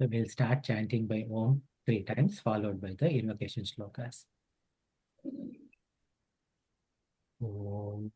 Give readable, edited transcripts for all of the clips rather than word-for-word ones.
So we'll start chanting by Om 3 times, followed by the invocation shlokas. Om.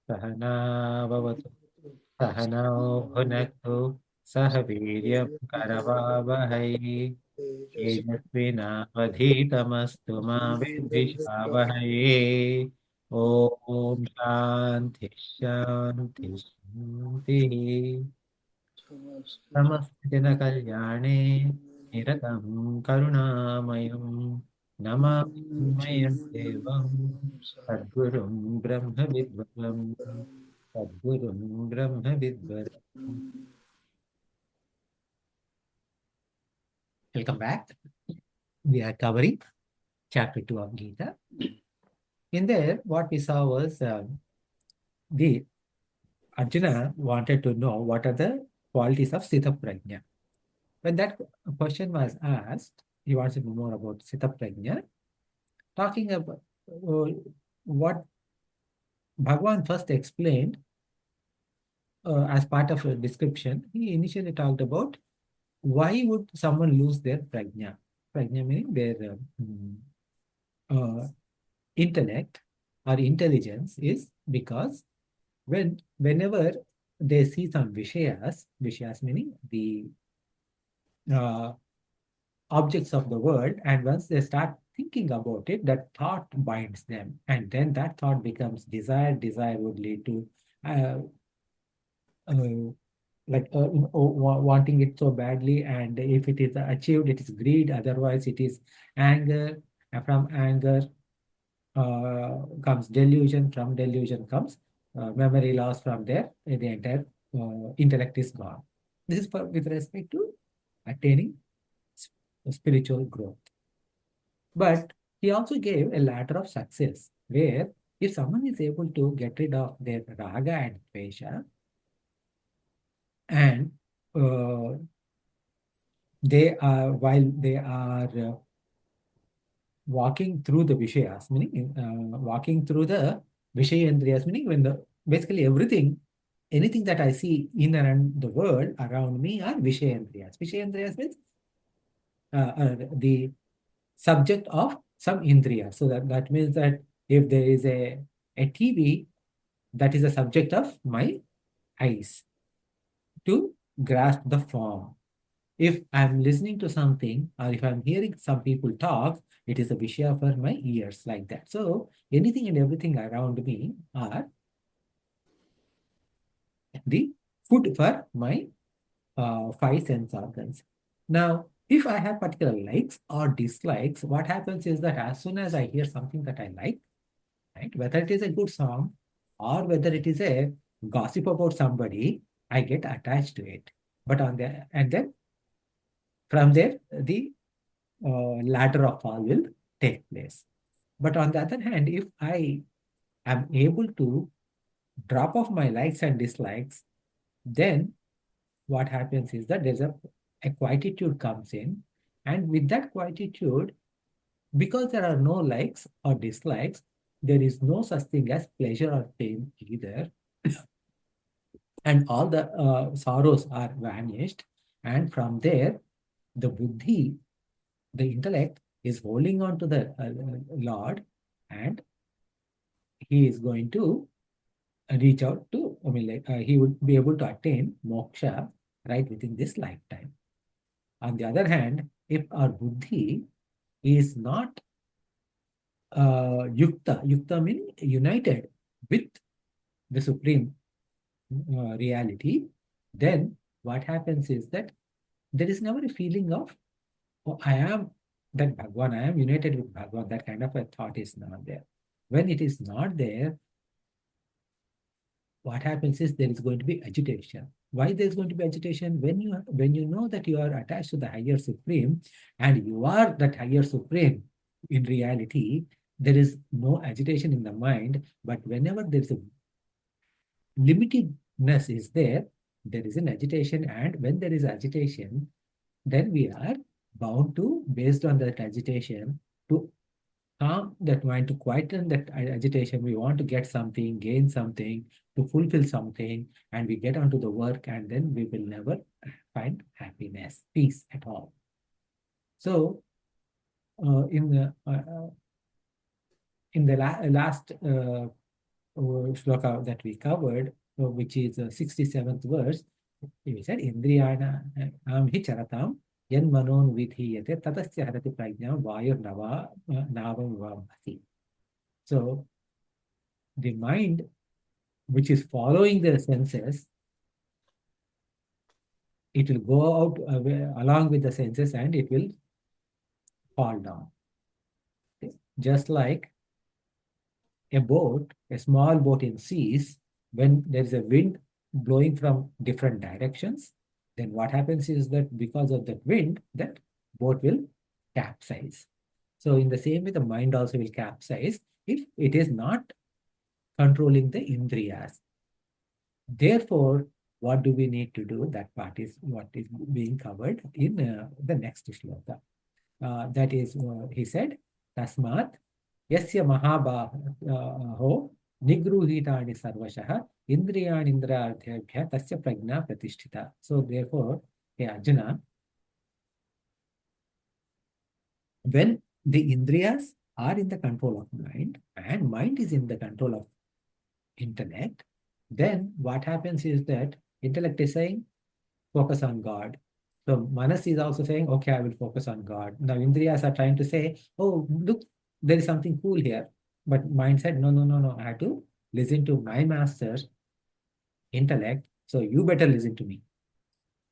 Sahana Bhavatu, Sahana Bhunaktu, Sahaviryam Karavavahai, Tejasvinavadhitamastu ma vidvishavahai. Om Shanti Shanti Shanti. समस्तजनकल्याणे निरतं करुणामयं Namami देवं सद्गुरुं ब्रह्मविद्वरं सद्गुरुं ब्रह्मविद्वरम्. Welcome back. We are covering chapter 2 of Gita. In there, what we saw was the Arjuna wanted to know what are the qualities of Sthita Prajna. When that question was asked, he wants to know more about Sthita Prajna. Talking about what Bhagavan first explained as part of a description, he initially talked about why would someone lose their prajna. Prajna meaning their uh, intellect or intelligence is because whenever they see some vishayas meaning the uh, objects of the world, and once they start thinking about it, that thought binds them, and then that thought becomes desire. Desire would lead to uh, uh, wanting it so badly, and if it is achieved, it is greed. Otherwise, it is anger. And from anger comes delusion. From delusion comes memory loss. From there, the entire intellect is gone. This is with respect to attaining spiritual growth. But he also gave a ladder of success where if someone is able to get rid of their raga and dvesha, and uh, while they are walking through the vishayas, meaning walking through the vishayendriyas, meaning when basically anything that I see in and around the world around me are vishayendriyas. Vishayendriyas means the subject of some indriya. So that means that if there is a TV, that is a subject of my eyes to grasp the form. If I'm listening to something or if I'm hearing some people talk, it is a vishya for my ears, like that. So anything and everything around me are the food for my five sense organs. Now, if I have particular likes or dislikes, what happens is that as soon as I hear something that I like, right, whether it is a good song or whether it is a gossip about somebody, I get attached to it. But and then from there, the ladder of fall will take place. But on the other hand, if I am able to drop off my likes and dislikes, then what happens is that there's a quietude comes in. And with that quietude, because there are no likes or dislikes, there is no such thing as pleasure or pain either. And all the sorrows are vanished. And from there, the buddhi, the intellect, is holding on to the Lord, and he is going to reach out to, I mean, like he would be able to attain moksha right within this lifetime. On the other hand, if our buddhi is not yukta means united with the supreme reality, then what happens is that there is never a feeling of, oh, I am that Bhagwan, I am united with Bhagwan. That kind of a thought is not there. When it is not there, what happens is there is going to be agitation. Why there is going to be agitation? When you know that you are attached to the higher supreme and you are that higher supreme in reality, there is no agitation in the mind. But whenever there is a limitedness is there, there is an agitation, and when there is agitation, then we are bound to, based on that agitation, to calm that mind, to quieten that agitation. We want to get something, gain something, to fulfill something, and we get onto the work, and then we will never find happiness, peace at all. So, in the last shloka that we covered, which is 67th verse, we said, Indriyana hi charatam yan manon vidhiyate tatasya harati prajna vayur navam vabhasi. So the mind, which is following the senses, it will go out along with the senses and it will fall down. Okay? Just like a boat, a small boat in seas, when there is a wind blowing from different directions, then what happens is that because of that wind, that boat will capsize. So in the same way, the mind also will capsize if it is not controlling the indriyas. Therefore, what do we need to do? That part is what is being covered in the next shloka. That is, he said, Tasmat Yasya Mahabaho Nigruhitani Sarvashah Indriyani Indraardhyabhya Tasya Prajna Pratishtita. So therefore, hey Arjuna, when the Indriyas are in the control of mind and mind is in the control of intellect, then what happens is that intellect is saying, focus on God. So Manas is also saying, okay, I will focus on God. Now Indriyas are trying to say, oh, look, there is something cool here. But mind said, no, no, no, no, I have to listen to my master's intellect. So you better listen to me.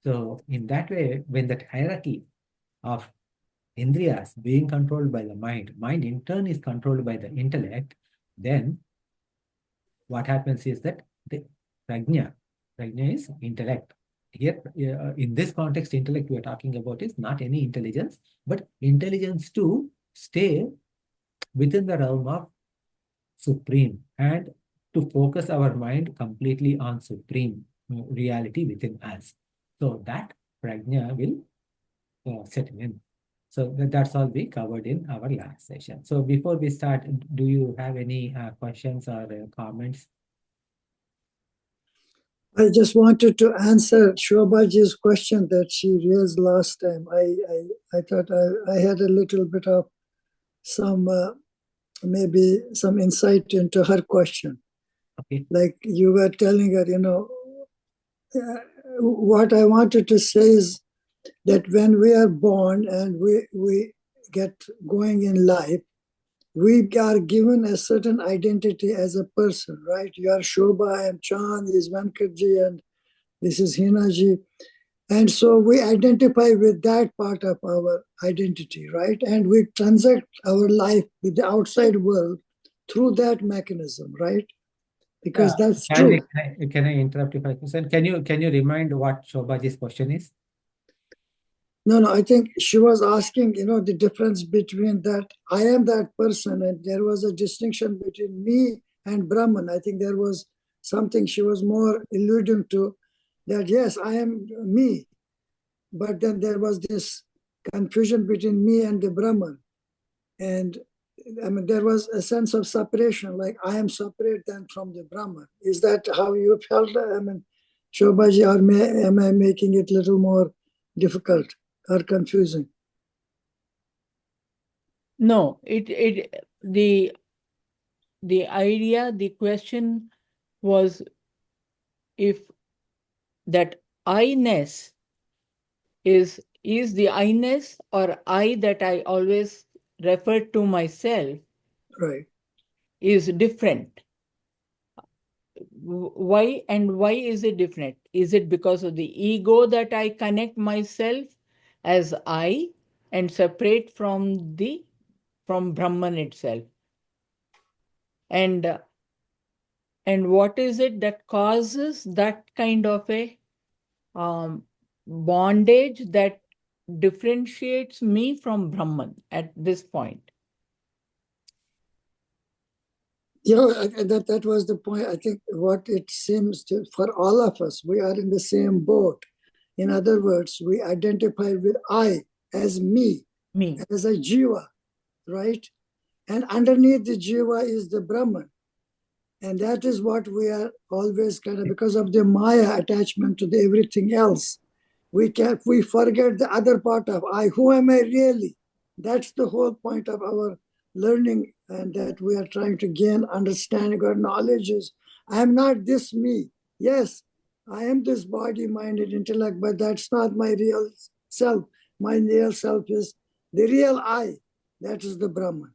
So in that way, when that hierarchy of Indriyas being controlled by the mind in turn is controlled by the intellect, then what happens is that the prajna is intellect. Here, in this context, intellect we are talking about is not any intelligence, but intelligence to stay within the realm of supreme and to focus our mind completely on supreme reality within us. So that prajna will settle in. So that's all we covered in our last session. So before we start, do you have any questions or comments? I just wanted to answer Shobhaji's question that she raised last time. I thought I had a little bit of some, maybe some insight into her question. Okay. Like you were telling her, what I wanted to say is that when we are born and we get going in life, we are given a certain identity as a person, right? You are Shobha, I am Chand, is Venkatji, and this is Hinaji. And so we identify with that part of our identity, right? And we transact our life with the outside world through that mechanism, right? Because that's true. Can I interrupt if I can? Can you remind what Shobhaji's question is? No, I think she was asking, the difference between that I am that person, and there was a distinction between me and Brahman. I think there was something she was more alluding to, that yes, I am me, but then there was this confusion between me and the Brahman. And I mean, there was a sense of separation, like I am separate then from the Brahman. Is that how you felt? I mean, Shobhaji, or am I making it a little more difficult or confusing? No, the idea, the question was if that I-ness is is the I-ness or I that I always refer to myself Right. is different. Why and why is it different? Is it because of the ego that I connect myself as I and separate from Brahman itself? And what is it that causes that kind of a bondage that differentiates me from Brahman at this point? Yeah, that was the point. I think what it seems to, for all of us, we are in the same boat. In other words, we identify with I as me, Me. as a jiva, right? And underneath the jiva is the Brahman. And that is what we are always kind of, because of the Maya attachment to the everything else, we forget the other part of I. Who am I really? That's the whole point of our learning, and that we are trying to gain understanding or knowledge is I am not this me. Yes, I am this body, mind, and intellect, but that's not my real self. My real self is the real I. That is the Brahman.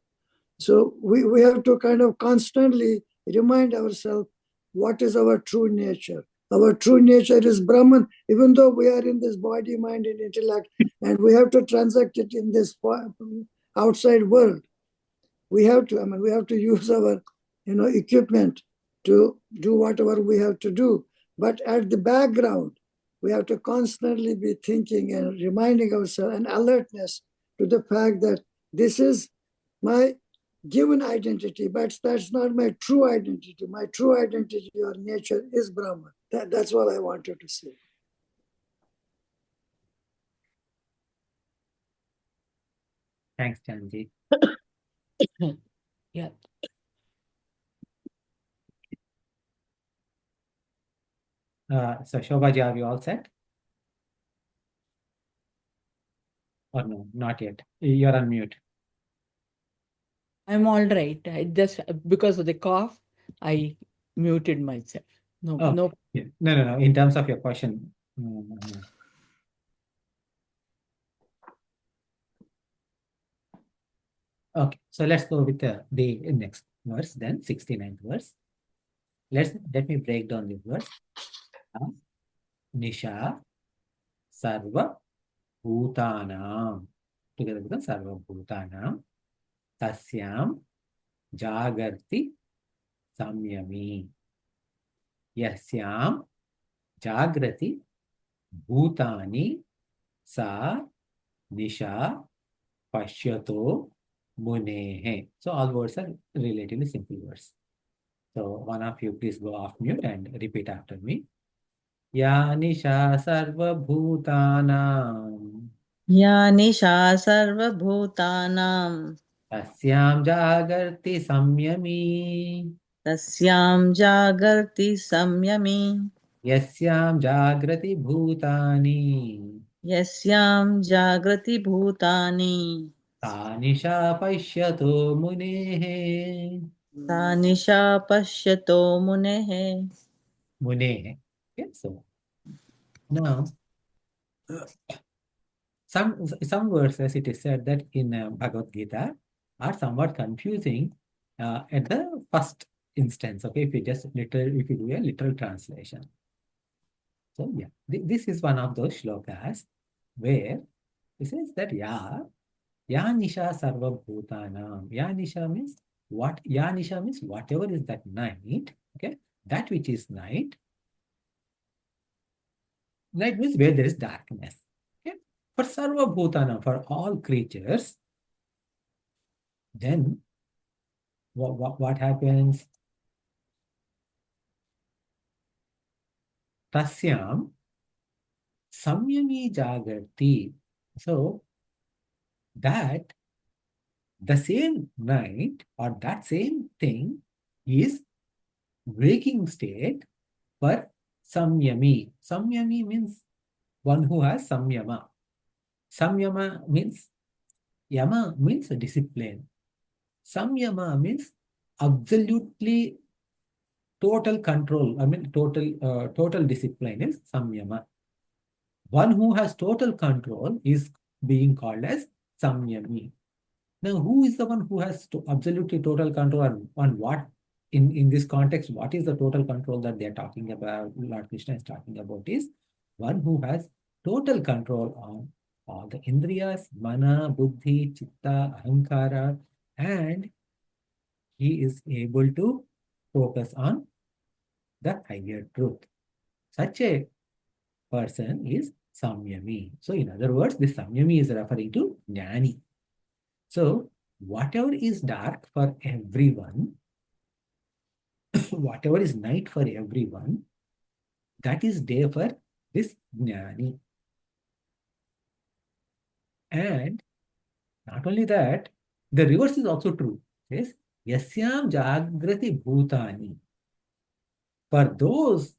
So we have to kind of constantly remind ourselves what is our true nature. Our true nature is Brahman, even though we are in this body, mind, and intellect, and we have to transact it in this outside world. We have to, we have to use our, equipment to do whatever we have to do. But at the background, we have to constantly be thinking and reminding ourselves and alertness to the fact that this is my given identity, but that's not my true identity. My true identity or nature is Brahman. That's what I wanted to say. Thanks, Chanji. Yeah. So Shobhaji, are you all set? Or no, not yet. You're on mute. I'm all right. I just, because of the cough, I muted myself. No, Oh, no. yeah. No. In terms of your question. Mm. Okay, so let's go with the next verse then, 69th verse. Let me break down this verse. Nisha Sarva Bhutanam. Together with the Sarva Bhutanam. Tasyam Jagarti Samyami. Yasyam Jagrati Bhutani Sa Nisha Pashyato Munehe. So all words are relatively simple words. So one of you please go off mute and repeat after me. Ya Nisha Sarvabhutanam या निशा सर्वभूतानां Tasyam Jagarti Samyami तस्यां जागर्ति संयमी Yasyam Jagrati Bhutani यस्यां जागृति भूतानि Sa Nisha Pashyato Munehe. सा निशा पश्यतो मुनेः. Munehe. Okay, so now some verses it is said that in Bhagavad Gita are somewhat confusing at the first instance. Okay, if you do a literal translation. So yeah, this is one of those shlokas where it says that ya nisha sarva bhutanam. Ya nisha means what? Ya nisha means whatever is that night. Okay, that which is night. Night means where there is darkness. Okay, for sarva bhutanam, for all creatures. Then what happens? Tasyam samyami jagarti. So that the same night or that same thing is waking state for samyami. Samyami means one who has samyama. Samyama means yama means discipline. Samyama means absolutely total control. I mean total discipline is samyama. One who has total control is being called as Samyami. Now, who is the one who has absolutely total control on what, in this context, what is the total control that they're talking about, Lord Krishna is talking about, is one who has total control on all the indriyas, mana, buddhi, chitta, ahankara, and he is able to focus on the higher truth. Such a person is Samyami. So, in other words, this Samyami is referring to Jnani. So, whatever is dark for everyone, whatever is night for everyone, that is day for this Jnani. And not only that, the reverse is also true. It says, Yasyam Jagrati Bhutani. For those,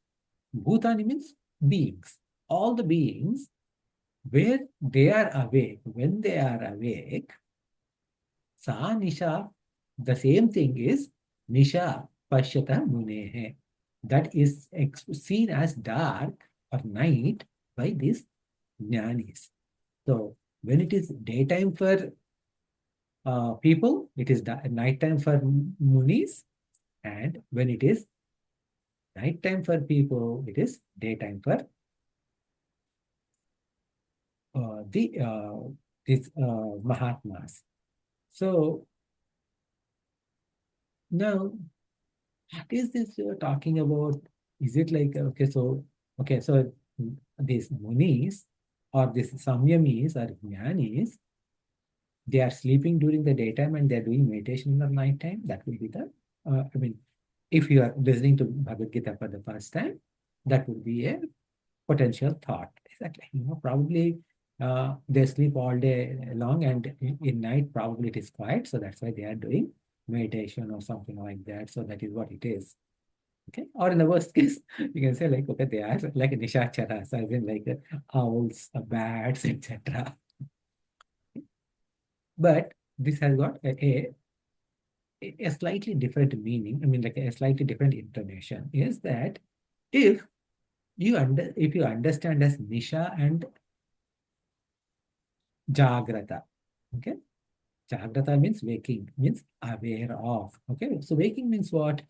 Bhutani means beings. All the beings, where they are awake, when they are awake, Sa Nisha, the same thing is Nisha Pashyata Munehe. That is seen as dark or night by these jnanis. So when it is daytime for people, it is nighttime for munis, and when it is nighttime for people, it is daytime for these Mahatmas. So now, what is this you're talking about? Is it like, okay, so these munis or these samyamis or jnanis, they are sleeping during the daytime and they're doing meditation in the nighttime? That would be the, if you are listening to Bhagavad Gita for the first time, that would be a potential thought. Exactly. Probably they sleep all day long and in night probably it is quiet. So that's why they are doing meditation or something like that. So that is what it is. Okay. Or in the worst case, you can say like, okay, they are like nishacharas, as in like owls, bats, etc. But this has got a slightly different meaning. I mean, like a slightly different intonation. Is that if you understand as Nisha and Jagrata, okay? Jagrata means waking, means aware of. Okay, so waking means what?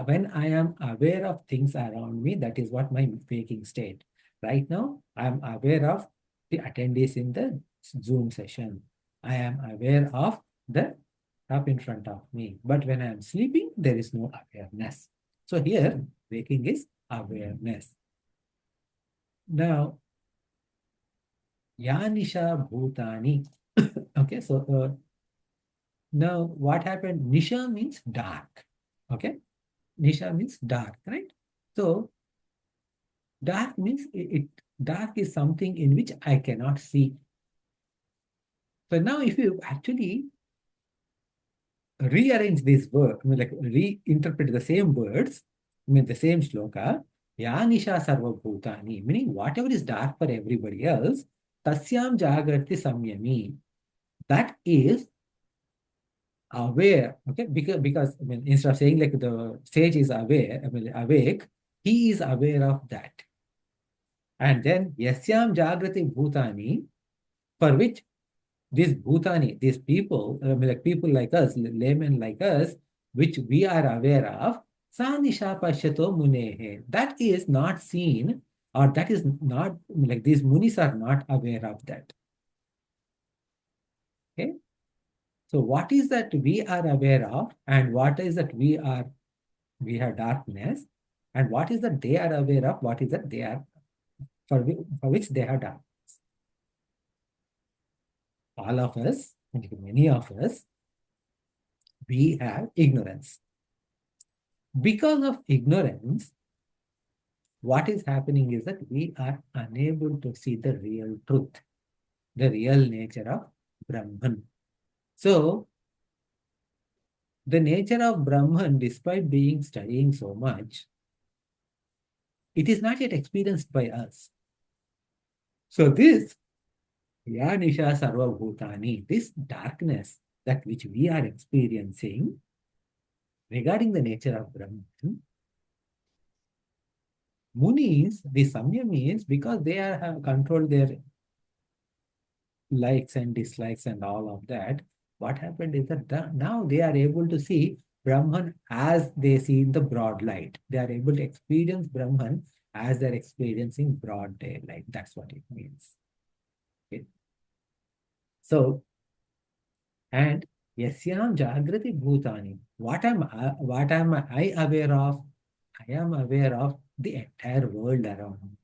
When I am aware of things around me, that is what my waking state. Right now, I am aware of the attendees in the Zoom session. I am aware of the up in front of me. But when I am sleeping, there is no awareness. So here, waking is awareness. Now, Yanisha Bhutani. Okay, so now what happened? Nisha means dark. Okay, Nisha means dark, right? So dark means dark is something in which I cannot see. So now if you actually rearrange this word, I mean like reinterpret the same words, I mean the same shloka, Ya Nisha Sarva Bhutani, meaning whatever is dark for everybody else, Tasyam Jagarti Samyami. That is aware, okay, because I mean instead of saying like the sage is aware, I mean awake, he is aware of that. And then yasyam jagrati bhutani, for which these bhutani, these people, I mean like people like us, laymen like us, which we are aware of, sa nisha pashyato munehe, that is not seen, or that is not, I mean, like these munis are not aware of that. Okay. So what is that we are aware of, and what is that we have darkness, and what is that they are aware of, what is that they are, for which they have darkness. All of us, many of us, we have ignorance. Because of ignorance, what is happening is that we are unable to see the real truth, the real nature of Brahman. So, the nature of Brahman, despite being studying so much, it is not yet experienced by us. So this Ya Nisha Sarva Bhutani, this darkness that which we are experiencing regarding the nature of Brahman, Munis, the Samya means because they have controlled their likes and dislikes and all of that, what happened is that now they are able to see Brahman as they see in the broad light. They are able to experience Brahman as they're experiencing broad daylight. That's what it means. Okay. So, and yasyam jagrati bhutani. What am I aware of? I am aware of the entire world around me.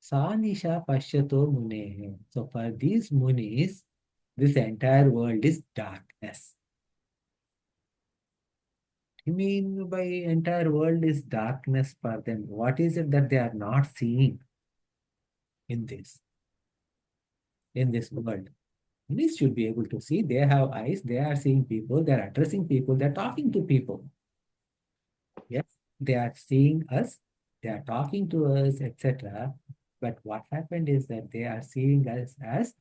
Sanisha Pashyato Mune. So for these munis, this entire world is darkness. You mean by entire world is darkness for them? What is it that they are not seeing in this world? Munis should be able to see. They have eyes. They are seeing people. They are addressing people. They are talking to people. Yes, they are seeing us. They are talking to us, etc. But what happened is that they are seeing us as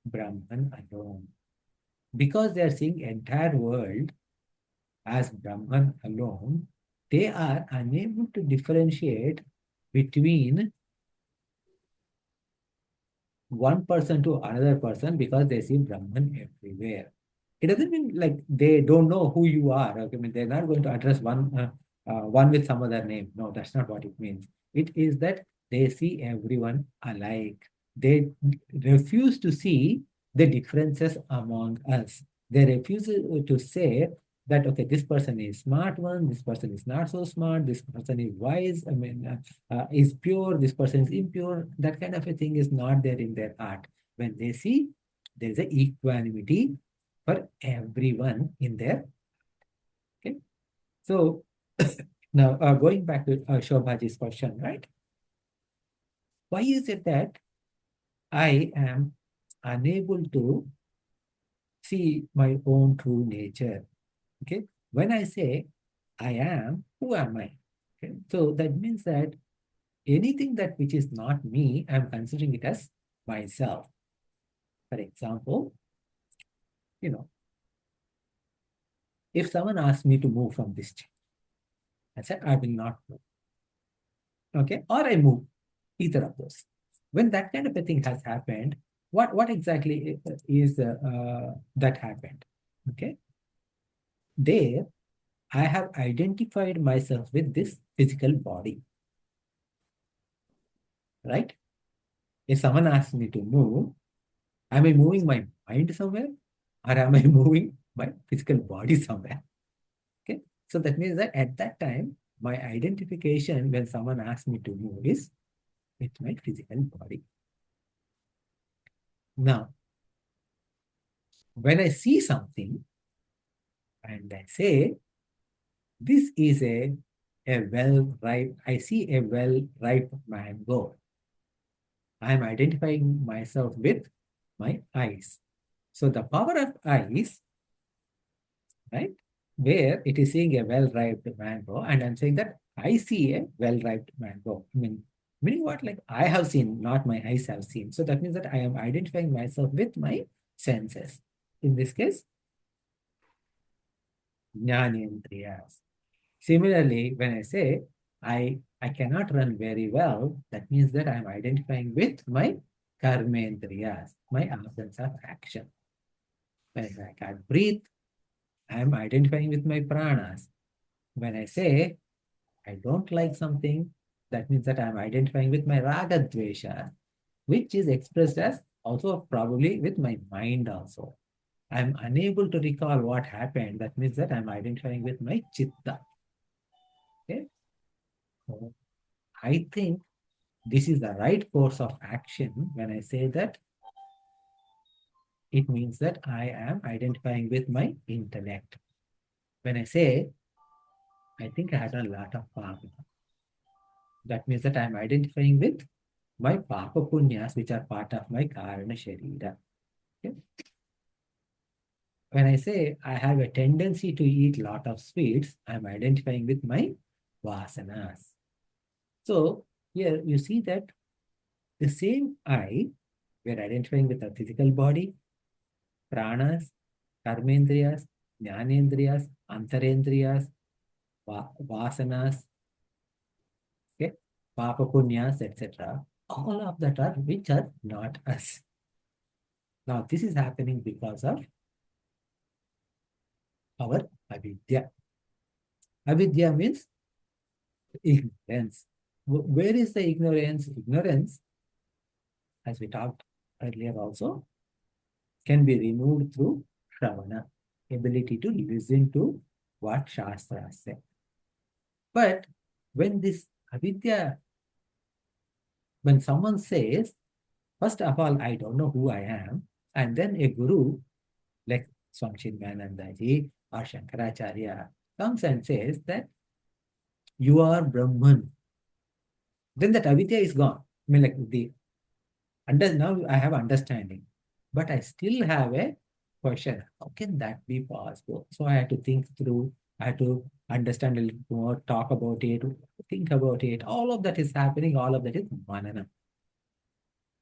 Brahman alone. Because they are seeing entire world as Brahman alone, they are unable to differentiate between one person to another person because they see Brahman everywhere. It doesn't mean like they don't know who you are. Okay? I mean, they're not going to address one with some other name. No, that's not what it means. It is that they see everyone alike. They refuse to see the differences among us. They refuse to say that, okay, this person is smart one, this person is not so smart, this person is wise, is pure, this person is impure. That kind of a thing is not there in their heart. When they see, there is a equanimity for everyone in there. Okay. So now going back to Shobhaji's question, right? Why is it that I am unable to see my own true nature? Okay. When I say I am, who am I? Okay. So that means that anything that which is not me, I'm considering it as myself. For example, if someone asks me to move from this chair, I said, I will not move. Okay. Or I move, either of those. When that kind of a thing has happened, what exactly is that happened? Okay. There, I have identified myself with this physical body, right? If someone asks me to move, am I moving my mind somewhere or am I moving my physical body somewhere? Okay. So that means that at that time, my identification when someone asks me to move is with my physical body. Now, when I see something and I say, this is a well-ripe, I see a well-ripe mango. I am identifying myself with my eyes. So the power of eyes, right, where it is seeing a well-ripe mango, and I'm saying that I see a well-ripe mango. Meaning what? Like I have seen, not my eyes have seen. So that means that I am identifying myself with my senses. In this case, jnanendriyas. Similarly, when I say I cannot run very well, that means that I am identifying with my karmendriyas, my organs of action. When I can't breathe, I am identifying with my pranas. When I say I don't like something, that means that I am identifying with my raga dvesha, which is expressed as also probably with my mind also. I am unable to recall what happened. That means that I am identifying with my chitta. Okay. So I think this is the right course of action. When I say that, it means that I am identifying with my intellect. When I say, I think I had a lot of papa, that means that I am identifying with my papa punyas, which are part of my karana sharira. Okay? When I say I have a tendency to eat a lot of sweets, I am identifying with my vasanas. So here you see that the same I, we are identifying with the physical body, pranas, karmendriyas, jnanendriyas, antarendriyas, vasanas, papa punyas, etc. All of that are which are not us. Now, this is happening because of our avidya. Avidya means ignorance. Where is the ignorance? Ignorance, as we talked earlier also, can be removed through Shravana, ability to listen to what Shastras say. But when this avidya, when someone says, first of all, I don't know who I am, and then a guru like Swami Chinmayanandaji or Shankaracharya comes and says that you are Brahman, then that avidya is gone. I mean, like now I have understanding, but I still have a question. How can that be possible? So I had to think through, I had to understand a little more, talk about it, think about it. All of that is happening, all of that is manana.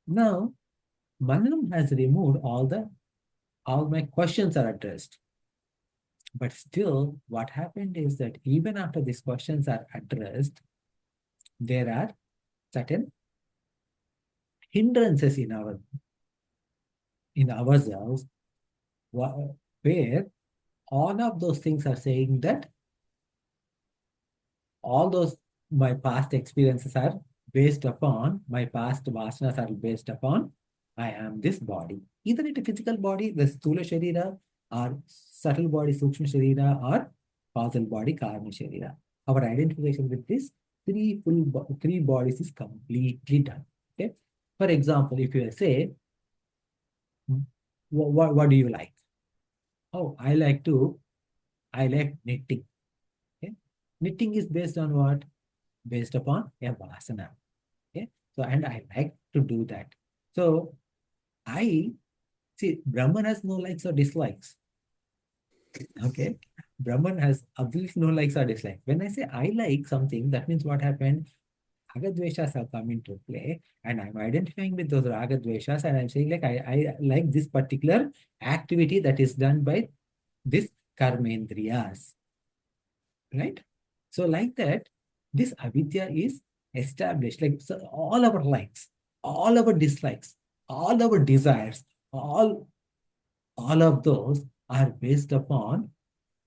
Now, mananam has removed all my questions are addressed. But still, what happened is that even after these questions are addressed, there are certain hindrances in ourselves where all of those things are saying that all those my past experiences are based upon, my past vasanas are based upon, I am this body. Either it is physical body, the Stula Sharira, or subtle body, Sukshma Sharira, or causal body, Karma Sharira. Our identification with this three bodies is completely done. Okay. For example, if you say, what do you like? Oh, I like knitting. Okay. Knitting is based on what? Based upon a vasana. Okay. So, and I like to do that. So, I see Brahman has no likes or dislikes. Okay. Brahman has absolutely no likes or dislikes. When I say I like something, that means what happened? Ragadveshas have come into play, and I'm identifying with those ragadveshas, and I'm saying like I like this particular activity that is done by this karmendriyas. Right? So, like that, this avidya is established. Like so all our likes, all our dislikes, all our desires, all of those are based upon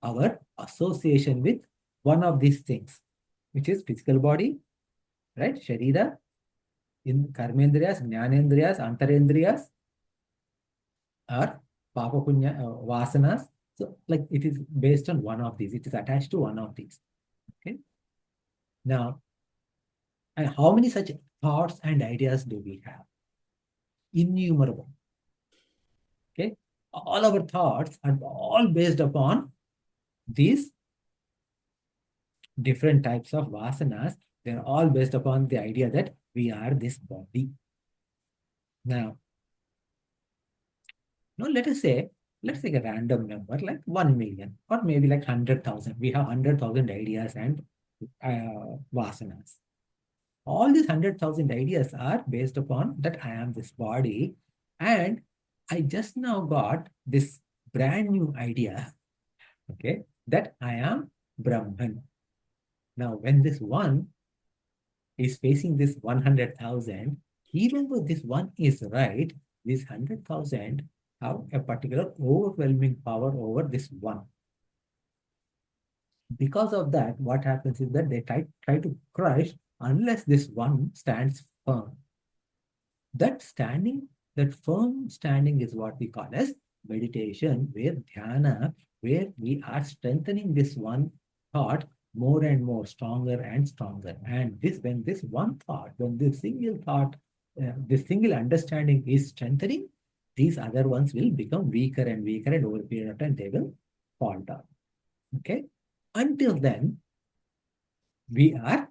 our association with one of these things, which is physical body, right? Sharira, in karmendriyas, jnanendriyas, antarendriyas, or papa punya vasanas. So, like it is based on one of these. It is attached to one of these. Okay. Now, and how many such thoughts and ideas do we have? Innumerable. Okay. All our thoughts are all based upon these different types of vasanas. They're all based upon the idea that we are this body. Now, let's take a random number like 1 million or maybe like 100,000. We have 100,000 ideas and vasanas. All these 100,000 ideas are based upon that I am this body, and I just now got this brand new idea, okay, that I am Brahman. Now, when this one is facing this 100,000, even though this one is right, this 100,000 have a particular overwhelming power over this one. Because of that, what happens is that they try to crush unless this one stands firm. That firm standing is what we call as meditation, where dhyana, where we are strengthening this one thought more and more, stronger and stronger. And when this one thought, when this single thought, this single understanding is strengthening, these other ones will become weaker and weaker, and over a period of time, they will fall down. Okay. Until then, we are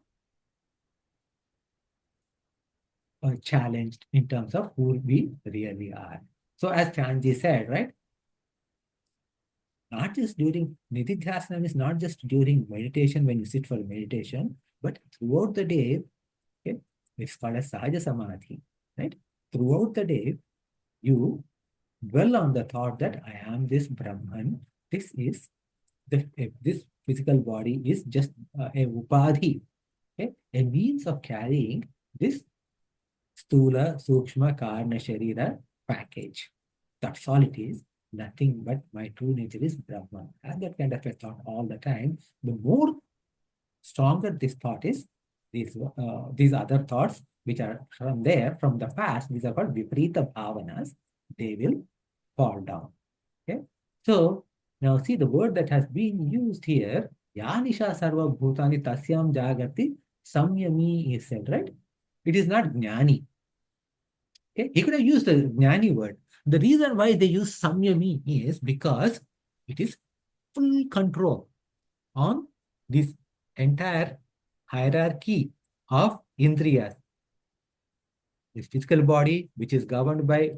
challenged in terms of who we really are. So as Chanji said, right? Not just during Nididhyasana is not just during meditation when you sit for meditation, but throughout the day, okay, it's called as Sahaja Samadhi, right? Throughout the day, you dwell on the thought that I am this Brahman. This physical body is just a upadhi. Okay? A means of carrying this Stula, Sukshma, Karna, Sharira package. That's all it is. Nothing but my true nature is Brahman. And that kind of a thought all the time. The more stronger this thought is, these other thoughts which are from there, from the past, these are called Viparita Bhavanas, they will fall down. Okay. So now see the word that has been used here, Yanisha Sarva Bhutani Tasyam Jagati Samyami is said, right? It is not Jnani. Okay? He could have used the Jnani word. The reason why they use Samyami is because it is full control on this entire hierarchy of Indriyas. This physical body, which is governed by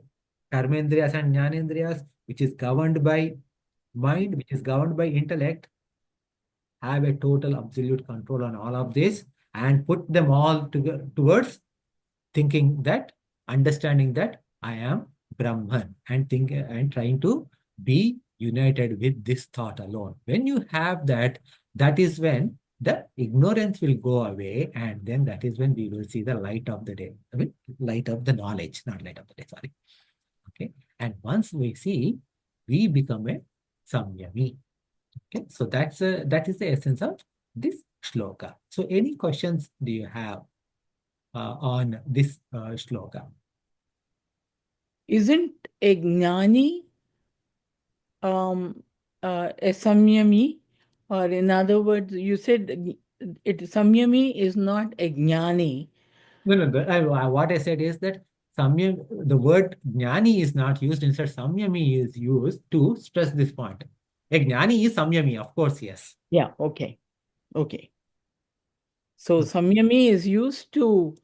Karmendriyas and Jnanendriyas, which is governed by mind, which is governed by intellect, have a total absolute control on all of this and put them all towards thinking that, understanding that I am Brahman and trying to be united with this thought alone. When you have that, that is when the ignorance will go away, and then that is when we will see the light of the day. I mean, light of the knowledge, not light of the day, sorry. Okay. And once we see, we become a samyami. Okay. So that is the essence of this shloka. So any questions do you have on this shloka? Isn't a jnani a samyami? Or in other words, you said samyami is not a jnani. No. What I said is that samyam, the word jnani is not used. Instead, samyami is used to stress this point. A jnani is samyami, of course, yes. Yeah, okay. So samyami is used to,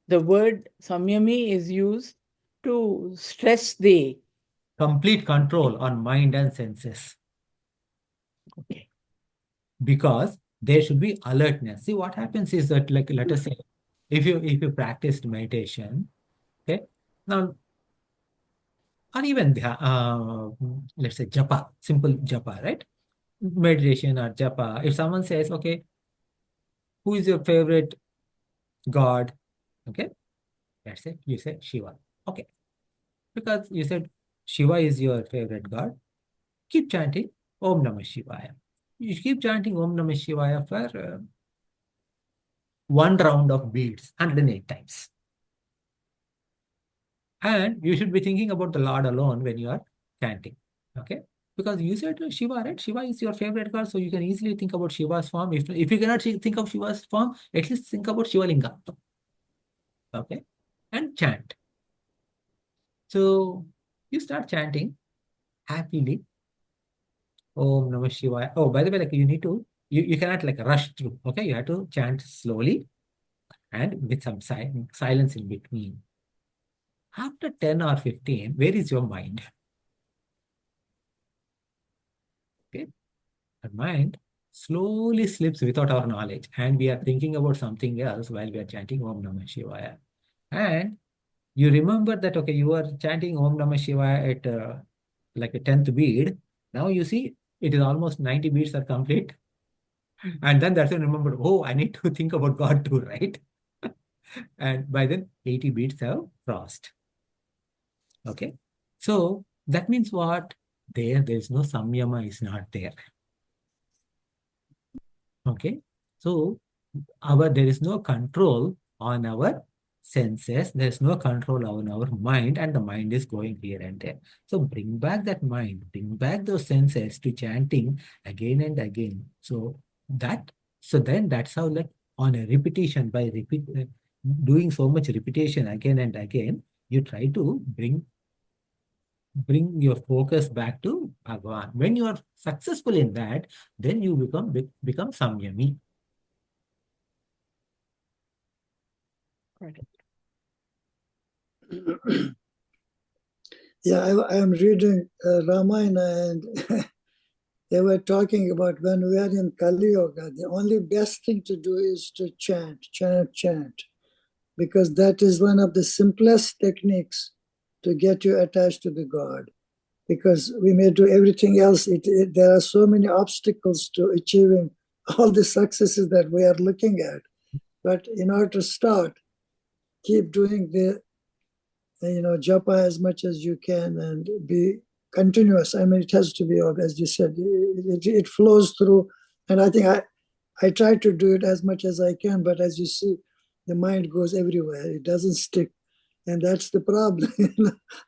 the word samyami is used to stress the Complete control on mind and senses. Okay. Because there should be alertness. See, what happens is that, like, let us say, if you practiced meditation, okay, now, or even let's say japa, simple japa, right? Meditation or japa. If someone says, okay, who is your favorite god? Okay, that's it. You say Shiva. Okay, because you said Shiva is your favorite god, keep chanting Om Namah Shivaya. You keep chanting Om Namah Shivaya for one round of beats, 108 times. And you should be thinking about the Lord alone when you are chanting. Okay? Because you said Shiva, right? Shiva is your favorite god, so you can easily think about Shiva's form. If you cannot think of Shiva's form, at least think about Shiva Linga. Okay? And chant. So you start chanting happily. Om Namah Shivaya. Oh, by the way, like you need to, you cannot like rush through. Okay? You have to chant slowly and with some silence in between. After 10 or 15, where is your mind? Okay? Our mind slowly slips without our knowledge, and we are thinking about something else while we are chanting Om Namah Shivaya. And you remember that, okay, you are chanting Om Namah Shivaya at like a 10th beat. Now you see it is almost 90 beats are complete. And then that's when you remember, oh, I need to think about God too, right? And by then 80 beats have crossed. Okay. So that means what? There's no samyama is not there. Okay. So there is no control on our senses. There's no control on our mind, and the mind is going here and there. So bring back that mind, bring back those senses to chanting again and again. So then that's how, like, on a repetition, by doing so much repetition again and again, you try to bring your focus back to Bhagavan. When you are successful in that, then you become samyami. Yeah, I am reading Ramayana, and they were talking about when we are in Kali Yoga, the only best thing to do is to chant, because that is one of the simplest techniques to get you attached to the God. Because we may do everything else, there are so many obstacles to achieving all the successes that we are looking at. But in order to start, keep doing the japa as much as you can and be continuous. I mean, it has to be, as you said, it flows through. And I think I try to do it as much as I can, but as you see, the mind goes everywhere. It doesn't stick. And that's the problem.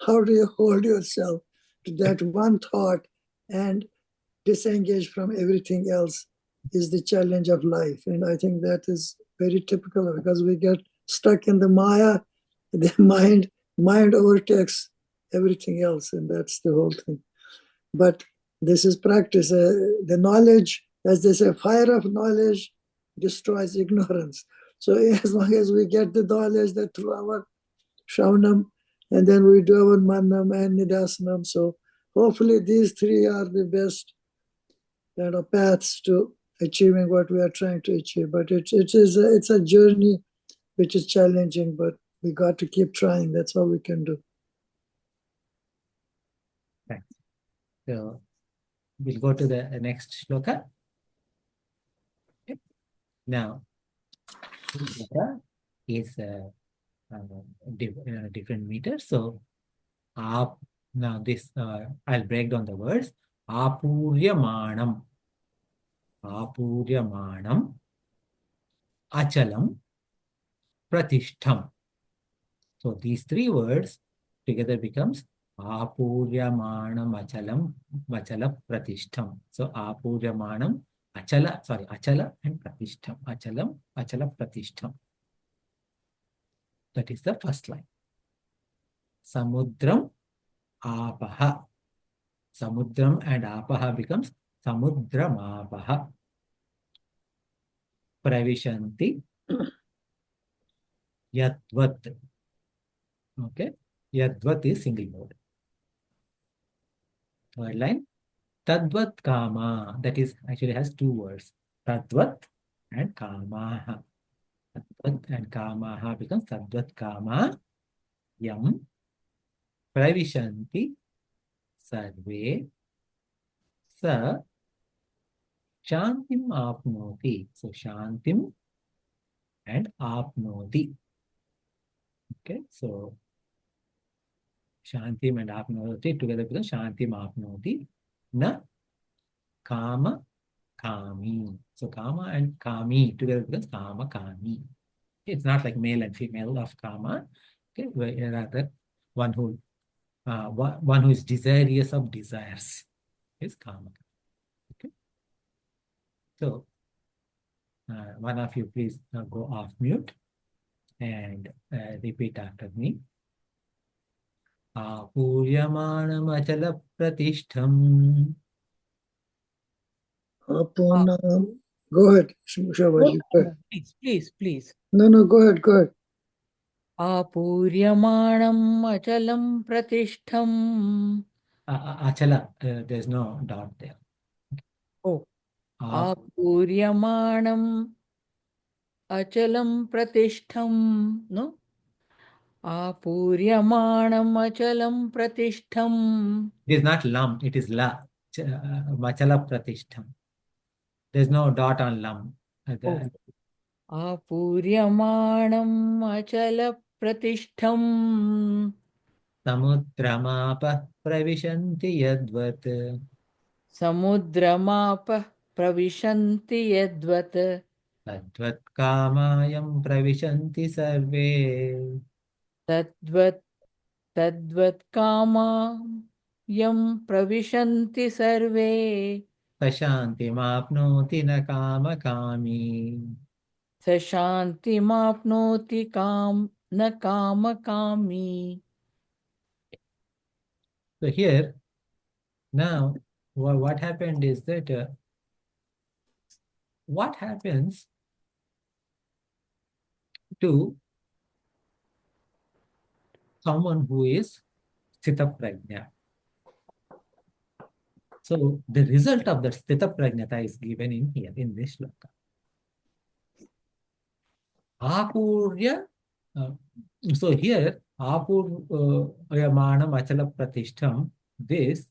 How do you hold yourself to that one thought and disengage from everything else is the challenge of life. And I think that is very typical because we get stuck in the Maya, the mind overtakes everything else, and that's the whole thing. But this is practice. The knowledge, as they say, fire of knowledge destroys ignorance. So as long as we get the knowledge that through our Shravanam, and then we do our Manam and Nidasanam. So hopefully these three are the best paths to achieving what we are trying to achieve. But it's a journey which is challenging, but we got to keep trying. That's all we can do. Thanks. So we'll go to the next shloka. Okay. Now, this shloka is different meters. So, now this I'll break down the words. Apuryamanam, apuryamanam, achalam, pratishtham. So these three words together becomes apuryamanam achalam achala pratishtham. So apuryamanam achala and pratishtham. Achalam achala pratishtham. That is the first line. Samudram apaha. Samudram and apaha becomes samudram apaha. Pravishanti yadvat. Okay. Yadvat is single word. Third line. Tadvat kama. That is actually has two words. Tadvat and kamaha. Tadvat and kamaha becomes tadvat kama yam pravishanti sarve sa shantim apnoti. So shantim and apnoti. Okay, so shantim and apnoti together becomes shantim apnoti na kama kami. So kama and kami together becomes kama kami. It's not like male and female of kama. Okay, rather one who is desirous of desires is kama. Okay, so one of you please go off mute and repeat after me. Apuryamanam achala pratishtham. Go ahead, Shobha. Please. No, go ahead. Apuryamanam achalam pratishtham. Achala, there's no dot there. Oh. Apuryamanam achalam pratishtham. No? Apuryamanam achalam pratishtham. It is not lam, it is la. Achala pratishtham. There's no dot on lam. Apuryamanam achala pratishtham. Samudramapa pravishanti yadvat. Samudramapa pravishanti yadvat. Tadvat kamayam pravishanti sarve. Tadvat kamayam pravishanti sarve. Sashantimapnoti na kama kami. Sashantimapnoti na kama kami. So here, now, what happened is that what happens to someone who is Sthita Prajna? So the result of the Sthita Prajnata is given in here, in this shloka. Apurya, so here, Apuryamanam Achala Pratishtham, this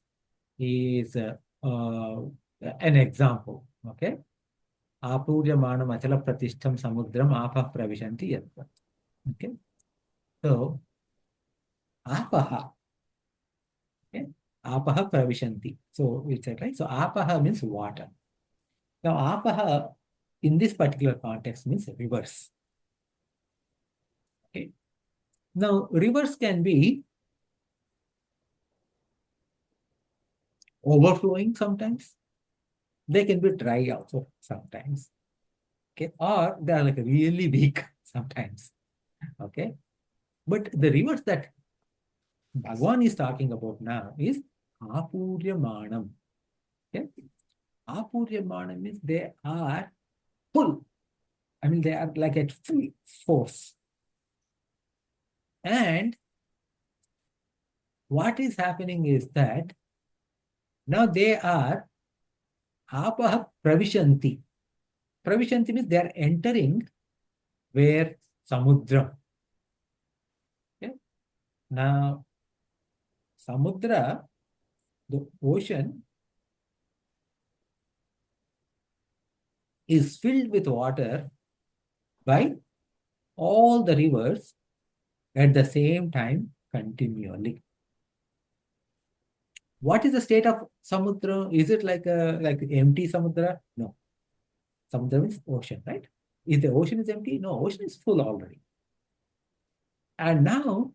is an example, okay? Apuryamanam achala pratishtham samudram apah pravishanti yatra. Okay. So, apaha. Okay. Apaha pravishanti. So, we said, right? So, apaha means water. Now, apaha in this particular context means rivers. Okay. Now, rivers can be overflowing sometimes. They can be dry also sometimes. Okay. Or they are like really weak sometimes. Okay. But the rivers that Bhagwan is talking about now is Apuryamanam. Okay. Apuryamanam means they are full. I mean, they are like at full force. And what is happening is that now they are apaha pravishanti. Pravishanti means they are entering where samudra. Okay? Now, samudra, the ocean, is filled with water by all the rivers at the same time continually. What is the state of samudra? Is it like empty samudra? No. Samudra means ocean, right? If the ocean is empty, no, ocean is full already. And now,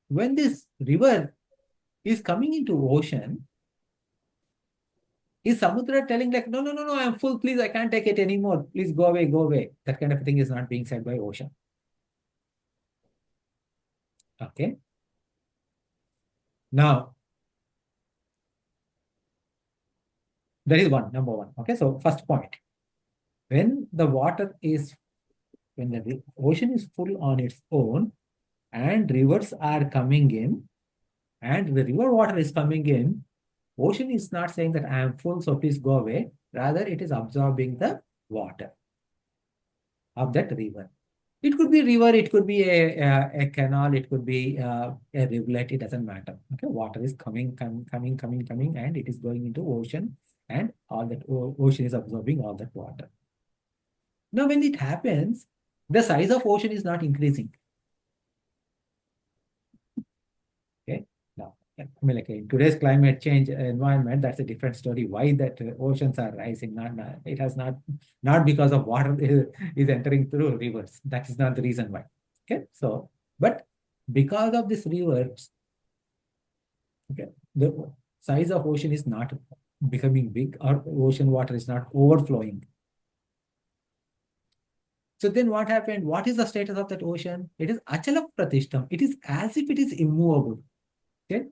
when this river is coming into ocean, is Samudra telling like, no, no, no, no, I'm full, please, I can't take it anymore. Please go away, go away. That kind of thing is not being said by ocean. Okay. Now, that is number one. Okay, so first point. When the ocean is full on its own and rivers are coming in and the river water is coming in, ocean is not saying that I am full, so please go away. Rather, it is absorbing the water of that river. It could be river, it could be a canal, it could be a rivulet, it doesn't matter. Okay, water is coming, and it is going into ocean, and all that ocean is absorbing all that water. Now, when it happens, the size of ocean is not increasing. Okay, now, I mean, like in today's climate change environment, that's a different story. Why that oceans are rising? It has not because of water is entering through rivers. That is not the reason why. Okay, so but because of these rivers, okay, the size of ocean is not becoming big, or ocean water is not overflowing. So then what happened? What is the status of that ocean? It is achala pratishtam. It is as if it is immovable. Okay.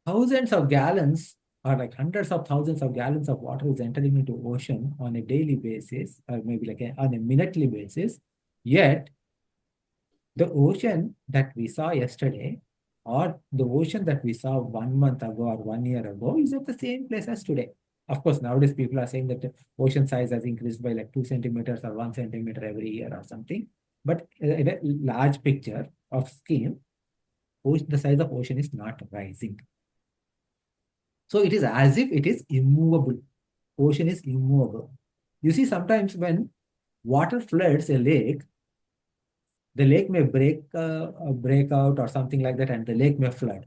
Thousands of gallons or like hundreds of thousands of gallons of water is entering into ocean on a daily basis, or maybe like on a minutely basis. Yet the ocean that we saw yesterday or the ocean that we saw 1 month ago or 1 year ago is at the same place as today. Of course, nowadays people are saying that the ocean size has increased by like 2 centimeters or 1 centimeter every year or something. But in a large picture of scheme, the size of ocean is not rising. So it is as if it is immovable. Ocean is immovable. You see, sometimes when water floods a lake, the lake may break out or something like that, and the lake may flood.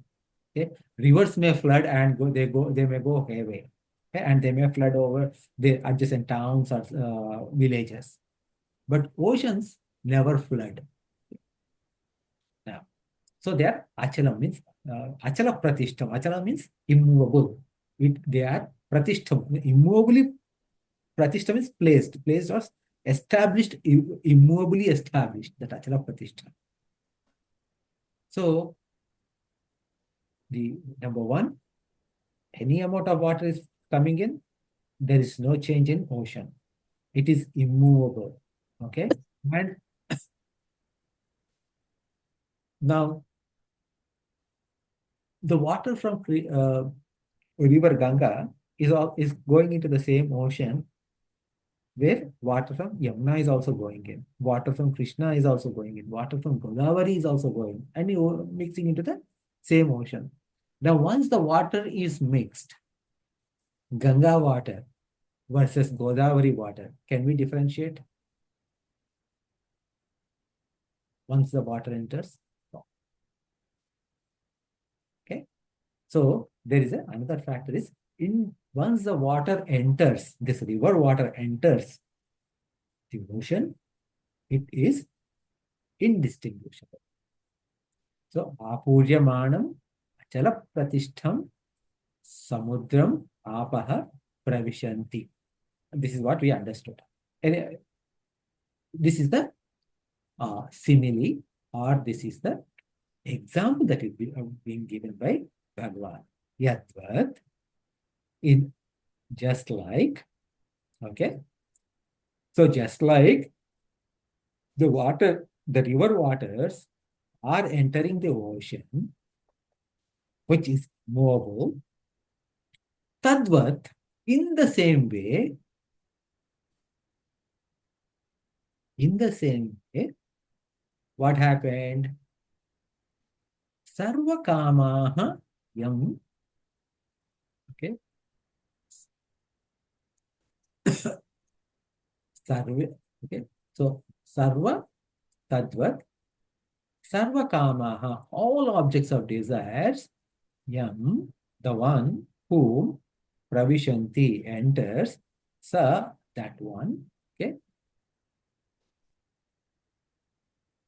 Okay, rivers may flood and they may go away. Okay? And they may flood over the adjacent towns or villages. But oceans never flood. Now, so there, achala means achala pratishtam. Achala means immovable. They are pratishtam, immovably. Pratishtam is placed or established, immovably established. That achala pratishtam. So the number one, any amount of water is coming in, there is no change in ocean. It is immovable. Okay. And now the water from river Ganga is going into the same ocean where water from Yamuna is also going in. Water from Krishna is also going in. Water from Godavari is also going, and mixing into the same ocean. Now, once the water is mixed, Ganga water versus Godavari water, can we differentiate once the water enters? No. Okay. So there is another factor is once the water enters, this river water enters the ocean, it is indistinguishable. So apuryamanam achala pratishtham samudram apaha pravishanti. This is what we understood. And this is the simile, or this is the example that is being given by Bhagavan. Yadvat, in just like, okay. So just like the water, the river waters are entering the ocean, which is movable. Tadvat, in the same way, what happened? Sarva kamaha yam. Okay. Sarva. Okay. So sarva tadvat. Sarva kamaha, all objects of desires. Yam, the one whom pravishanti enters. Sa, that one. Okay.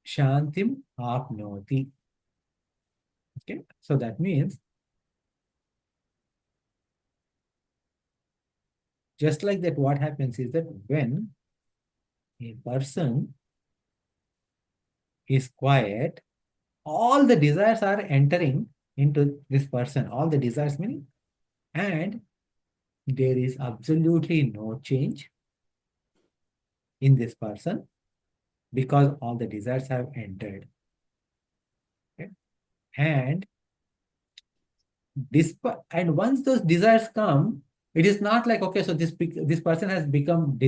Shantim apnoti. Okay. So that means just like that, what happens is that when a person is quiet, all the desires are entering into this person. All the desires meaning, and there is absolutely no change in this person because all the desires have entered. Okay? And once those desires come, it is not like, okay, so this person has become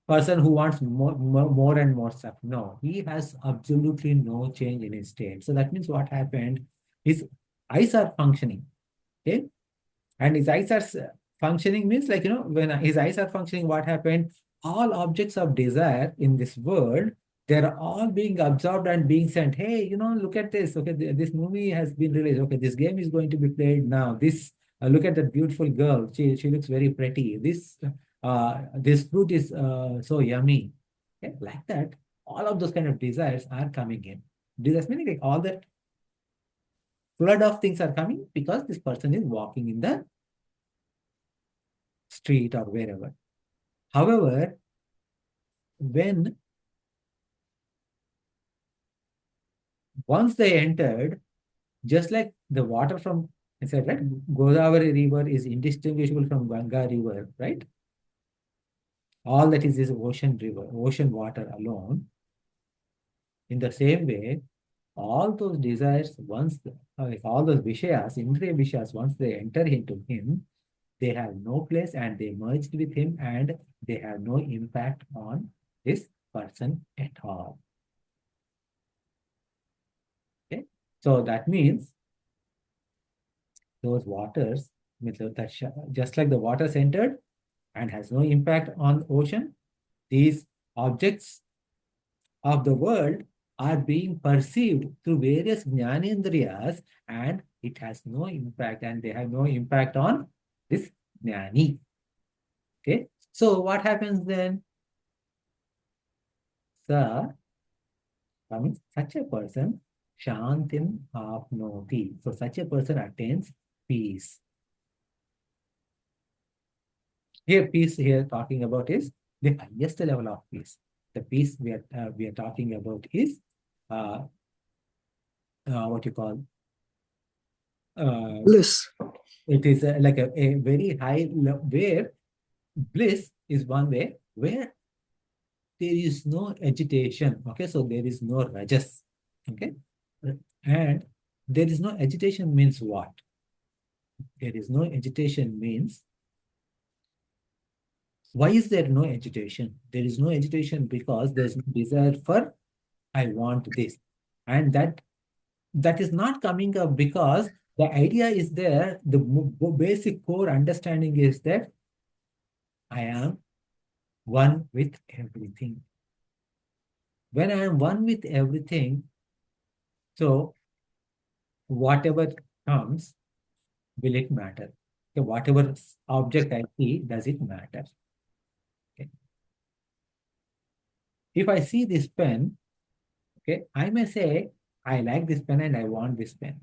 person who wants more and more stuff. No, he has absolutely no change in his state. So that means what happened? His eyes are functioning. Okay. And his eyes are functioning means, like, when his eyes are functioning, what happened? All objects of desire in this world, they're all being absorbed and being sent. Hey, look at this. Okay, this movie has been released. Okay, this game is going to be played now. This, look at that beautiful girl. She looks very pretty. This fruit is so yummy. Okay, like that, all of those kind of desires are coming in. Desires meaning like all that flood of things are coming because this person is walking in the street or wherever. However, once they entered, just like the water from, I said, right, Godavari river is indistinguishable from Ganga river, right? All that is ocean river, ocean water alone. In the same way, all those desires, like all those vishayas, indriya vishayas, once they enter into him, they have no place and they merged with him and they have no impact on this person at all. Okay, so that means those waters, just like the waters entered and has no impact on the ocean, these objects of the world are being perceived through various jnanendriyas and it has no impact and they have no impact on this jnani. Okay, so what happens then? Means such a person shantim apnoti. So such a person attains peace. Here, peace here talking about is the highest level of peace. The peace we are talking about is what you call Bliss. it is like a very high where bliss is one way where there is no agitation. Okay, so there is no rajas. Okay, and there is no agitation means what? There is no agitation means, why is there no agitation? There is no agitation because there is no desire for I want this, and that is not coming up because The idea is there, the basic core understanding is that I am one with everything. When I am one with everything, so whatever comes, will it matter? Okay, whatever object I see, does it matter? Okay. If I see this pen, okay, I may say, I like this pen and I want this pen.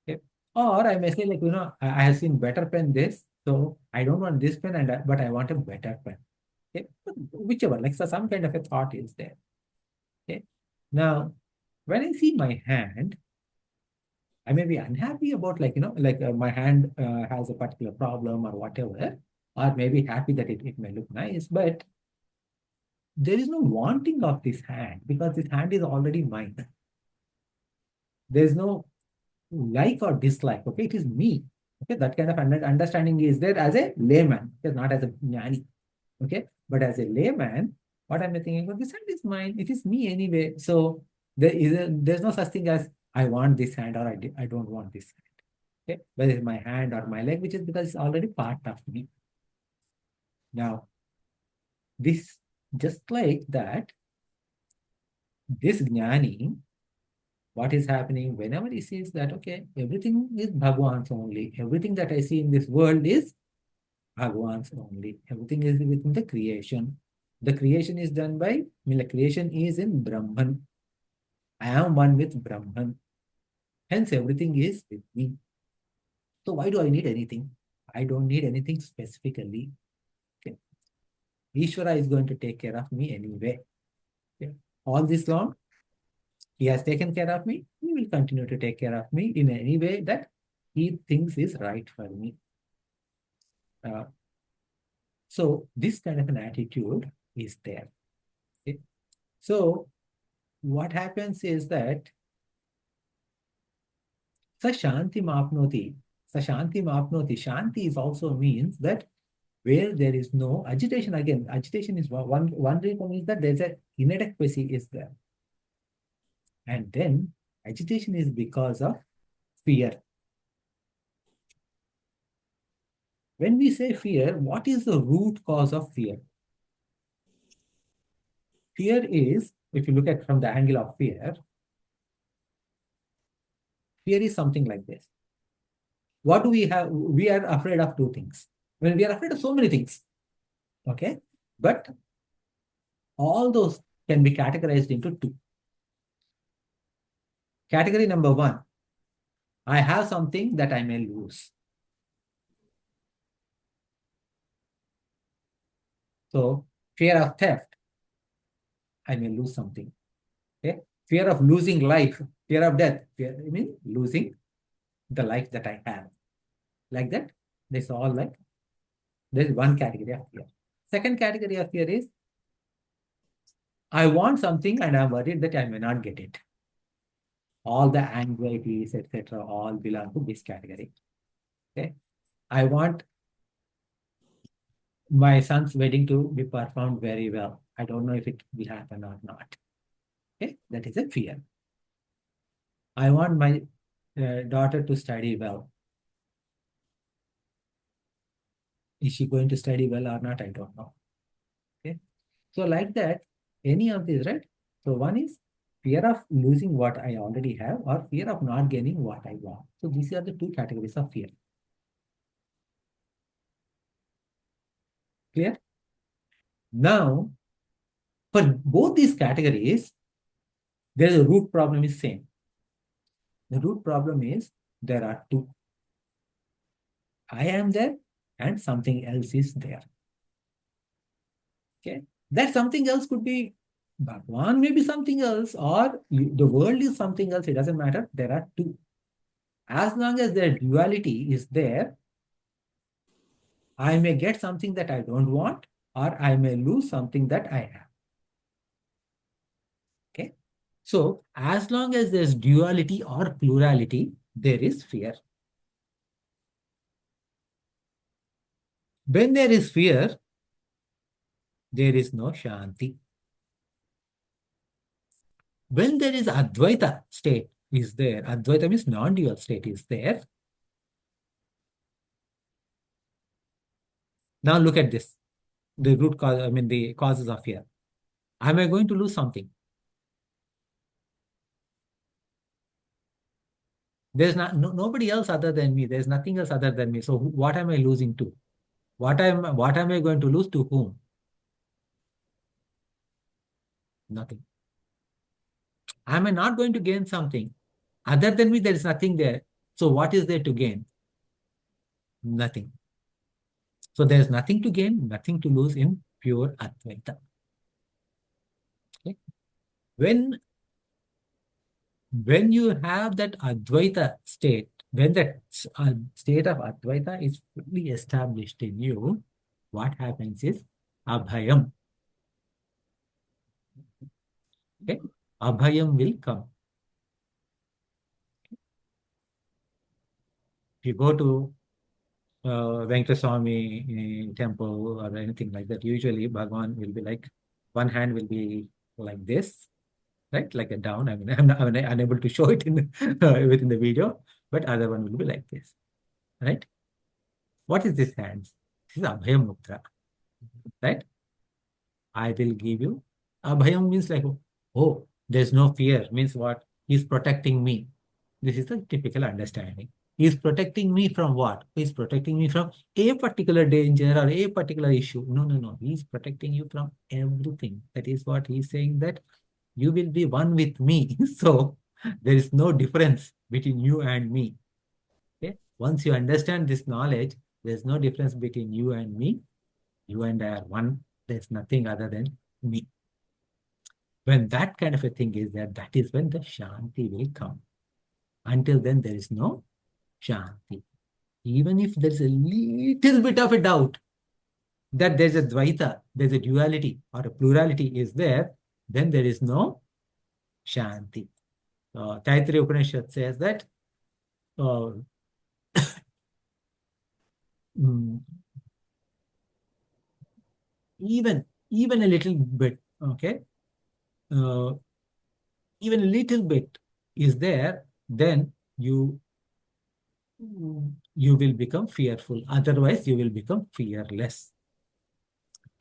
Okay. Or I may say, like, I have seen better pen this, so I don't want this pen, but I want a better pen. Okay. Whichever, like, so some kind of a thought is there. Okay. Now, when I see my hand, I may be unhappy about, like, my hand has a particular problem or whatever, or maybe happy that it may look nice, but there is no wanting of this hand because this hand is already mine. There's no like or dislike. Okay, it is me. Okay, that kind of understanding is there as a layman, okay, not as a jnani. Okay, but as a layman, what I'm thinking, well, this hand is mine. It is me anyway. So there's no such thing as I want this hand or I don't want this hand. Okay, whether it's my hand or my leg, which is because it's already part of me. Now, this just like that, this jnani, what is happening whenever he sees that, okay, everything is Bhagwan's only. Everything that I see in this world is Bhagwan's only. Everything is within the creation. The creation is done by, I mean, the creation is in Brahman. I am one with Brahman. Hence, everything is with me. So why do I need anything? I don't need anything specifically. Okay. Ishvara is going to take care of me anyway. Okay. All this long, he has taken care of me. He will continue to take care of me in any way that he thinks is right for me. So this kind of an attitude is there. Okay. So what happens is that Sashanti mapnoti. Sashanti mapnoti. Shanti is also means that where there is no agitation. Again, agitation is one reason is that there's a inadequacy is there. And then agitation is because of fear. When we say fear, what is the root cause of fear? Fear is, if you look at from the angle of fear is something like this. What do we have? We are afraid of two things. Well, we are afraid of so many things. Okay. But all those can be categorized into two. Category number one, I have something that I may lose. So fear of theft, I may lose something. Okay. Fear of losing life, fear of death, I mean losing the life that I have. Like that, this all like, there's one category of fear. Second category of fear is, I want something and I'm worried that I may not get it. All the anxieties, etc., all belong to this category. Okay. I want my son's wedding to be performed very well. I don't know if it will happen or not. Okay. That is a fear. I want my daughter to study well. Is she going to study well or not? I don't know. Okay. So like that, any of these, right? So one is fear of losing what I already have or fear of not gaining what I want. So these are the two categories of fear. Clear? Now, for both these categories, there is a root problem is same. The root problem is there are two. I am there and something else is there. Okay. That something else could be Bhagwan, maybe something else, or the world is something else. It doesn't matter. There are two. As long as their duality is there, I may get something that I don't want, or I may lose something that I have. Okay. So as long as there's duality or plurality, there is fear. When there is fear, there is no Shanti. When there is Advaita state, is there. Advaita means non-dual state is there. Now look at this. The root cause, the causes of fear. Am I going to lose something? There's nobody else other than me. There's nothing else other than me. So what am I losing to? What am I going to lose to whom? Nothing. Am I not going to gain something? Other than me, there is nothing there. So what is there to gain? Nothing. So there is nothing to gain, nothing to lose in pure Advaita. Okay? When you have that Advaita state, when that state of Advaita is fully established in you, what happens is Abhayam. Okay? Abhayam will come. If you go to Venkateswamy temple or anything like that, usually Bhagavan will be like, one hand will be like this, right? Like a down. I'm unable to show it in within the video, but other one will be like this, right? What is this hands? This is Abhayam Mudra, right? I will give you. Abhayam means like, oh, there's no fear. Means what? He's protecting me. This is the typical understanding. He's protecting me from what? He's protecting me from a particular danger or a particular issue. No, no, no. He's protecting you from everything. That is what he's saying, that you will be one with me. So there is no difference between you and me. Okay? Once you understand this knowledge, there's no difference between you and me. You and I are one. There's nothing other than me. When that kind of a thing is there, that is when the Shanti will come. Until then, there is no Shanti. Even if there's a little bit of a doubt that there's a Dvaita, there's a duality or a plurality is there, then there is no Shanti. Taittiriya Upanishad says that even a little bit, okay, even a little bit is there, then you will become fearful. Otherwise, you will become fearless.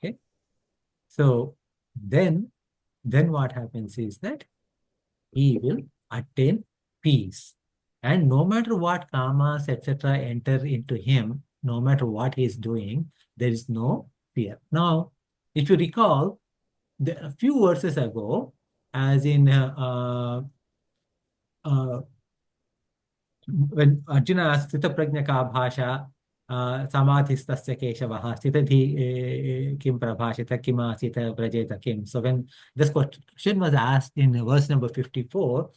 Okay. So then what happens is that he will attain peace. And no matter what karmas, etc., enter into him, no matter what he is doing, there is no fear. Now, if you recall, a few verses ago, as in when Arjuna asked Sthita Prajna ka bhasha samadhistasya keshavah sthitadhi kim prabhashita kim asita prajeta kim. So when this question was asked in verse number 54,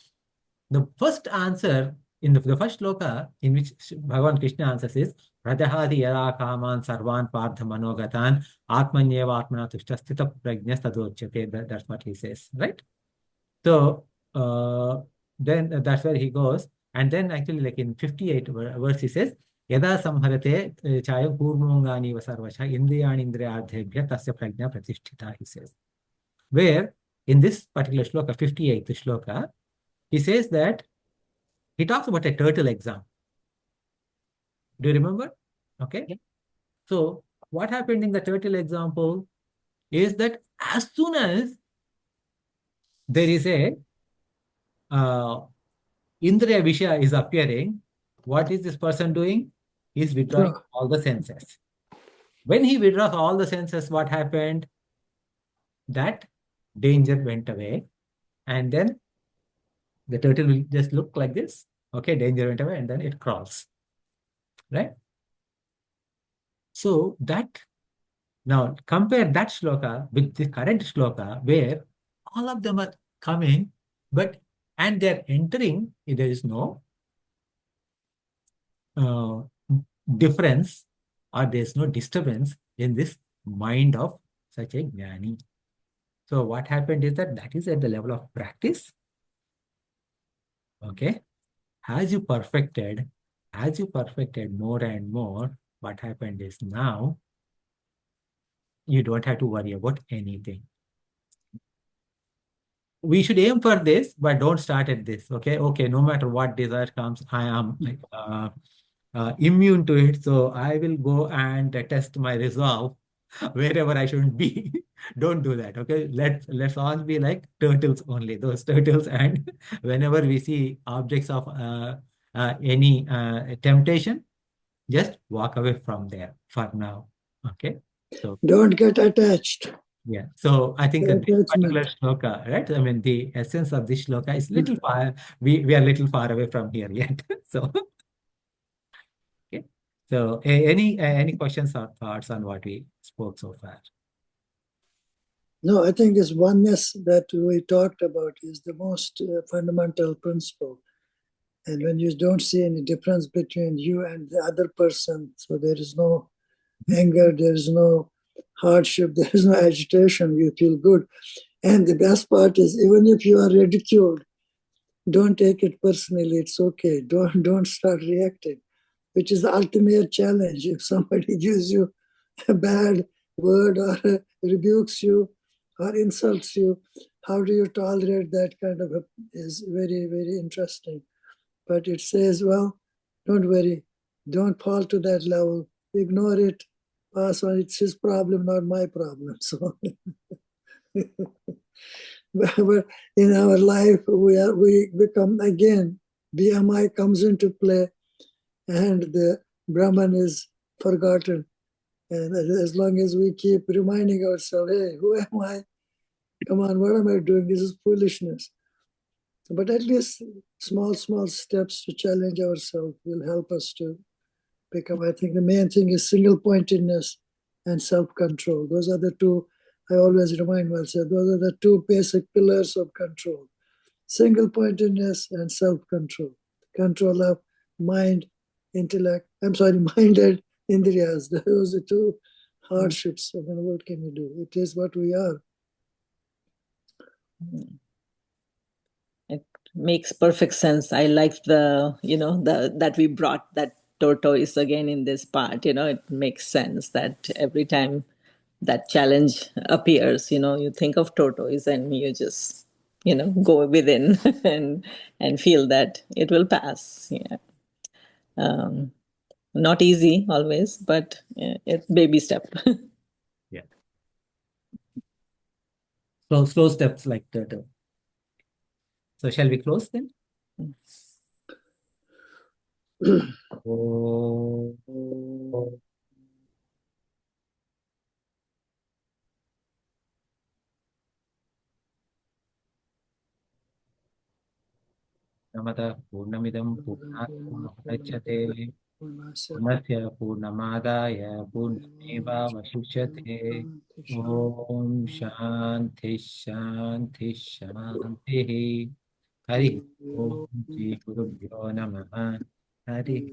the first answer in the first shloka in which Bhagavan Krishna answers is Pradahadi yara kaman sarvan partha manogatan atmanyeva atmana tushta sthita prajna tadochyate. That's what he says, right? So then that's where he goes. And then actually like in 58 verse he says, Yada samharate chayam purnongani vasarvasha indriyani indriyadhebhya tasya prajna pratisthita, he says. Where in this particular shloka, 58th shloka, he says that he talks about a turtle exam. Do you remember? Okay. Yeah. So what happened in the turtle example is that as soon as there is a Indriya Vishya is appearing, what is this person doing? He is withdrawing all the senses. When he withdraws all the senses, what happened? That danger went away. And then the turtle will just look like this. Okay, danger went away and then it crawls. Right? So now compare that shloka with the current shloka where all of them are coming, and they're entering, there is no difference or there's no disturbance in this mind of such a jnani. So what happened is that is at the level of practice. Okay. As you perfected more and more, what happened is now you don't have to worry about anything. we should aim for this, but don't start at this. Okay. Okay. No matter what desire comes, I am like, immune to it. So I will go and test my resolve wherever I shouldn't be. Don't do that. Okay. Let's all be like turtles only. Those turtles, and whenever we see objects of any temptation, just walk away from there for now. Okay. So Don't get attached. yeah. So I think this particular Attachment. shloka, right? I mean, the essence of this shloka is little far. We are little far away from here yet. So okay. So any questions or thoughts on what we spoke so far? No, I think this oneness that we talked about is the most fundamental principle. And when you don't see any difference between you and the other person, so there is no anger, there is no hardship, there is no agitation, you feel good. And the best part is, even if you are ridiculed, don't take it personally. It's okay. Don't start reacting, which is the ultimate challenge. If somebody gives you a bad word or rebukes you or insults you, how do you tolerate that kind of is very, very interesting. But it says, well, don't worry, don't fall to that level, ignore it, pass on. It's his problem, not my problem. So but in our life we become again, BMI comes into play, and the Brahman is forgotten. And as long as we keep reminding ourselves, hey, who am I? Come on, what am I doing? This is foolishness. But at least small steps to challenge ourselves will help us to become. I think the main thing is single pointedness and self-control. Those are the two, I always remind myself, those are the two basic pillars of control. Single pointedness and self-control. Control of mind, intellect, mind and indriyas. Those are two hardships. I mean, what can you do? It is what we are. It makes perfect sense. I like that we brought that tortoise again in this part. It makes sense that every time that challenge appears, you think of tortoise and you just, go within and feel that it will pass. Yeah. Not easy always, but it's baby step. Yeah. Slow steps like turtle. So shall we close then? Oh. नमतः पूर्णमिदं पूर्णात् पूर्णमुदच्यते पूर्णस्य पूर्णमादाय पूर्णमेवावशिष्यते ॐ शान्ति शान्ति शान्तिः हरिः ॐ श्रीगुरुभ्यो नमः हरिः